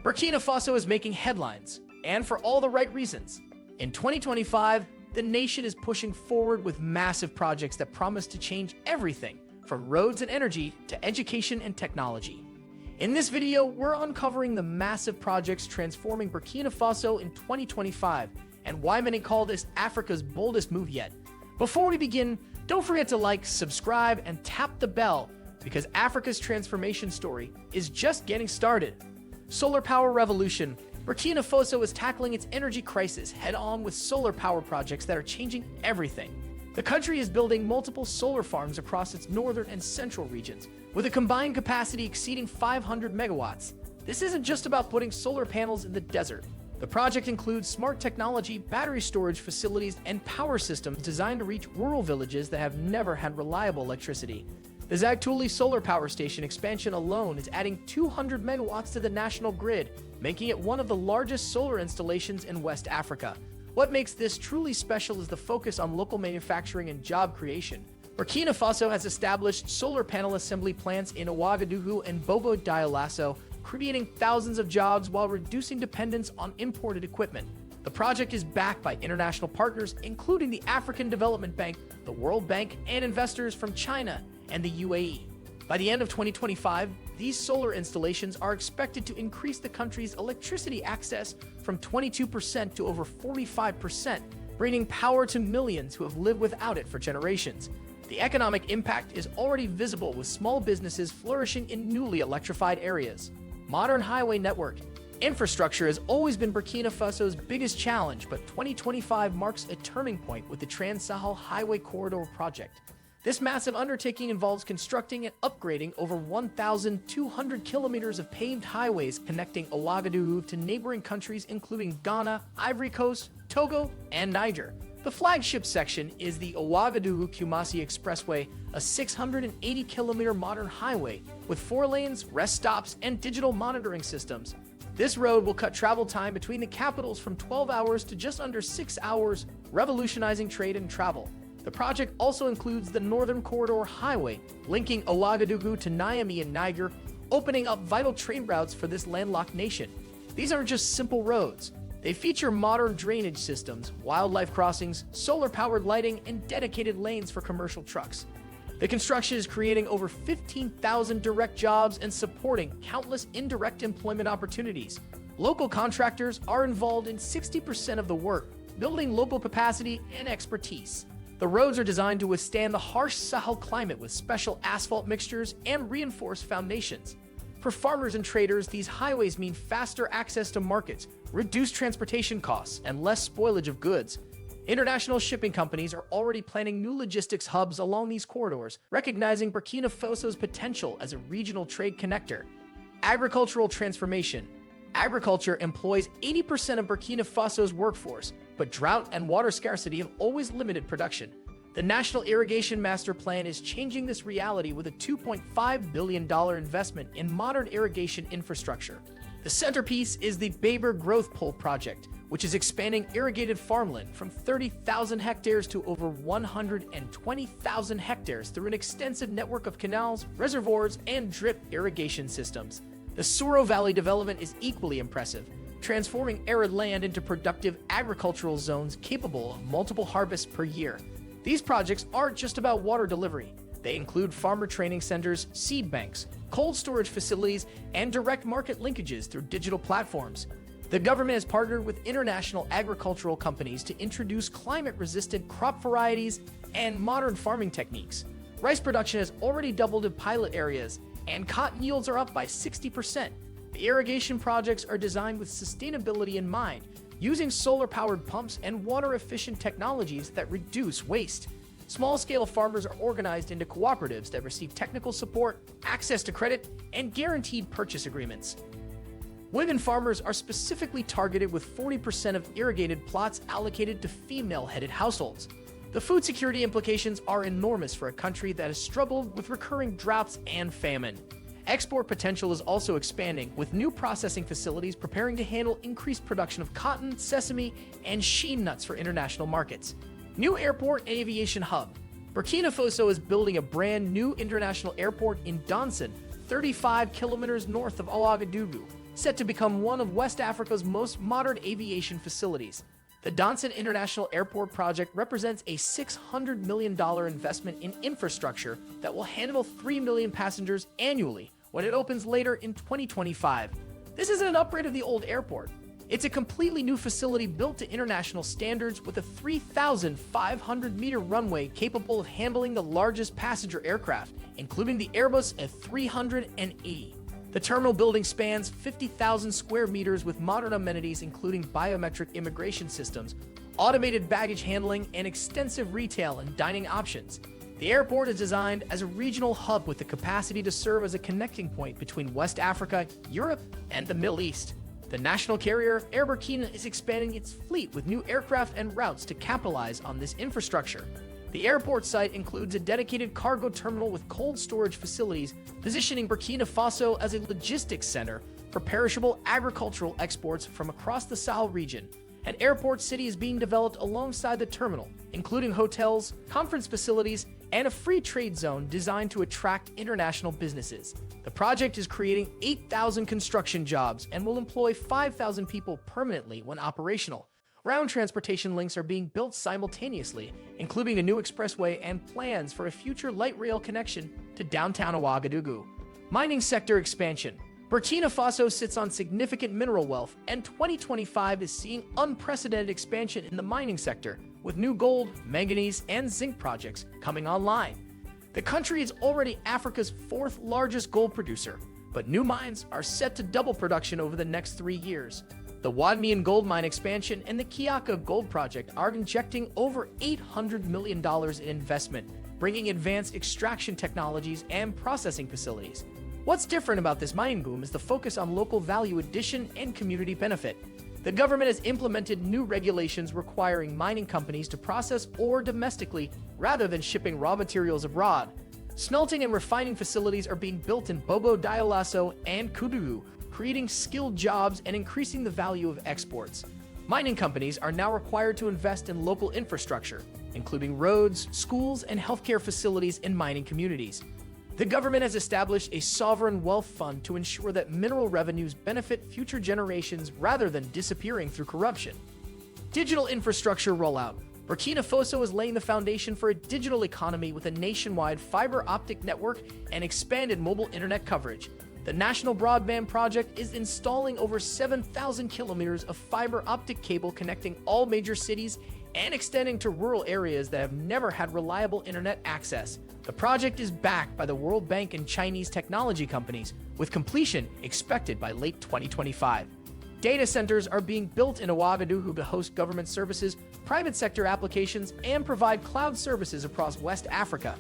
Burkina Faso is making headlines, and for all the right reasons. In 2025, the nation is pushing forward with massive projects that promise to change everything from roads and energy to education and technology. In this video, we're uncovering the massive projects transforming Burkina Faso in 2025 and why many call this Africa's boldest move yet. Before we begin, don't forget to like, subscribe, and tap the bell because Africa's transformation story is just getting started. Solar power revolution. Burkina Faso is tackling its energy crisis head-on with solar power projects that are changing everything. The country is building multiple solar farms across its northern and central regions, with a combined capacity exceeding 500 megawatts. This isn't just about putting solar panels in the desert. The project includes smart technology, battery storage facilities, and power systems designed to reach rural villages that have never had reliable electricity. The Zagtuli solar power station expansion alone is adding 200 megawatts to the national grid, making it one of the largest solar installations in West Africa. What makes this truly special is the focus on local manufacturing and job creation. Burkina Faso has established solar panel assembly plants in Ouagadougou and Bobo Dioulasso, creating thousands of jobs while reducing dependence on imported equipment. The project is backed by international partners, including the African Development Bank, the World Bank, and investors from China and the UAE. By the end of 2025, these solar installations are expected to increase the country's electricity access from 22% to over 45%, bringing power to millions who have lived without it for generations. The economic impact is already visible with small businesses flourishing in newly electrified areas. Modern highway network. Infrastructure has always been Burkina Faso's biggest challenge, but 2025 marks a turning point with the Trans-Sahel Highway Corridor project. This massive undertaking involves constructing and upgrading over 1,200 kilometers of paved highways connecting Ouagadougou to neighboring countries including Ghana, Ivory Coast, Togo, and Niger. The flagship section is the Ouagadougou-Kumasi Expressway, a 680-kilometer modern highway with 4 lanes, rest stops, and digital monitoring systems. This road will cut travel time between the capitals from 12 hours to just under 6 hours, revolutionizing trade and travel. The project also includes the Northern Corridor Highway, linking Ouagadougou to Niamey in Niger, opening up vital trade routes for this landlocked nation. These aren't just simple roads. They feature modern drainage systems, wildlife crossings, solar-powered lighting, and dedicated lanes for commercial trucks. The construction is creating over 15,000 direct jobs and supporting countless indirect employment opportunities. Local contractors are involved in 60% of the work, building local capacity and expertise. The roads are designed to withstand the harsh Sahel climate with special asphalt mixtures and reinforced foundations. For farmers and traders, these highways mean faster access to markets, reduced transportation costs, and less spoilage of goods. International shipping companies are already planning new logistics hubs along these corridors, recognizing Burkina Faso's potential as a regional trade connector. Agricultural transformation. Agriculture employs 80% of Burkina Faso's workforce, but drought and water scarcity have always limited production. The National Irrigation Master Plan is changing this reality with a $2.5 billion investment in modern irrigation infrastructure. The centerpiece is the Baber Growth Pole project, which is expanding irrigated farmland from 30,000 hectares to over 120,000 hectares through an extensive network of canals, reservoirs, and drip irrigation systems. The Suro Valley development is equally impressive, transforming arid land into productive agricultural zones capable of multiple harvests per year. These projects aren't just about water delivery. They include farmer training centers, seed banks, cold storage facilities, and direct market linkages through digital platforms. The government has partnered with international agricultural companies to introduce climate-resistant crop varieties and modern farming techniques. Rice production has already doubled in pilot areas, and cotton yields are up by 60%. The irrigation projects are designed with sustainability in mind, using solar-powered pumps and water-efficient technologies that reduce waste. Small-scale farmers are organized into cooperatives that receive technical support, access to credit, and guaranteed purchase agreements. Women farmers are specifically targeted with 40% of irrigated plots allocated to female-headed households. The food security implications are enormous for a country that has struggled with recurring droughts and famine. Export potential is also expanding, with new processing facilities preparing to handle increased production of cotton, sesame, and sheen nuts for international markets. New airport and aviation hub. Burkina Faso is building a brand new international airport in Donson, 35 kilometers north of Ouagadougou, set to become one of West Africa's most modern aviation facilities. The Danson International Airport project represents a $600 million investment in infrastructure that will handle 3 million passengers annually when it opens later in 2025. This isn't an upgrade of the old airport. It's a completely new facility built to international standards with a 3,500-meter runway capable of handling the largest passenger aircraft, including the Airbus A380. The terminal building spans 50,000 square meters with modern amenities including biometric immigration systems, automated baggage handling, and extensive retail and dining options. The airport is designed as a regional hub with the capacity to serve as a connecting point between West Africa, Europe, and the Middle East. The national carrier, Air Burkina, is expanding its fleet with new aircraft and routes to capitalize on this infrastructure. The airport site includes a dedicated cargo terminal with cold storage facilities, positioning Burkina Faso as a logistics center for perishable agricultural exports from across the Sahel region. An airport city is being developed alongside the terminal, including hotels, conference facilities, and a free trade zone designed to attract international businesses. The project is creating 8,000 construction jobs and will employ 5,000 people permanently when operational. Ground transportation links are being built simultaneously, including a new expressway and plans for a future light rail connection to downtown Ouagadougou. Mining sector expansion. Burkina Faso sits on significant mineral wealth, and 2025 is seeing unprecedented expansion in the mining sector, with new gold, manganese, and zinc projects coming online. The country is already Africa's fourth largest gold producer, but new mines are set to double production over the next 3 years. The Wadmian gold mine expansion and the Kiaka gold project are injecting over $800 million in investment, bringing advanced extraction technologies and processing facilities. What's different about this mining boom is the focus on local value addition and community benefit. The government has implemented new regulations requiring mining companies to process ore domestically rather than shipping raw materials abroad. Smelting and refining facilities are being built in Bobo Dioulasso and Koudougou, creating skilled jobs and increasing the value of exports. Mining companies are now required to invest in local infrastructure, including roads, schools, and healthcare facilities in mining communities. The government has established a sovereign wealth fund to ensure that mineral revenues benefit future generations rather than disappearing through corruption. Digital infrastructure rollout. Burkina Faso is laying the foundation for a digital economy with a nationwide fiber optic network and expanded mobile internet coverage. The National Broadband Project is installing over 7,000 kilometers of fiber optic cable connecting all major cities and extending to rural areas that have never had reliable internet access. The project is backed by the World Bank and Chinese technology companies, with completion expected by late 2025. Data centers are being built in Ouagadougou to host government services, private sector applications, and provide cloud services across West Africa.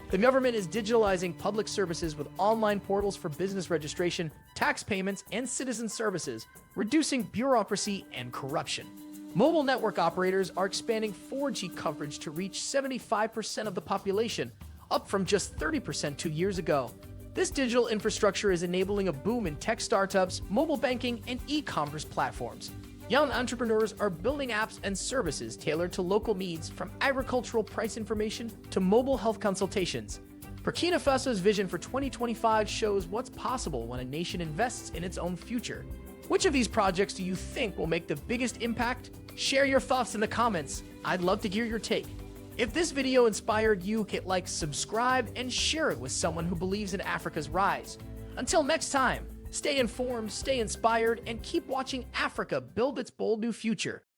The government is digitalizing public services with online portals for business registration, tax payments, and citizen services, reducing bureaucracy and corruption. Mobile network operators are expanding 4G coverage to reach 75% of the population, up from just 30% 2 years ago. This digital infrastructure is enabling a boom in tech startups, mobile banking, and e-commerce platforms. Young entrepreneurs are building apps and services tailored to local needs, from agricultural price information to mobile health consultations. Burkina Faso's vision for 2025 shows what's possible when a nation invests in its own future. Which of these projects do you think will make the biggest impact? Share your thoughts in the comments. I'd love to hear your take. If this video inspired you, hit like, subscribe, and share it with someone who believes in Africa's rise. Until next time, stay informed, stay inspired, and keep watching Africa build its bold new future.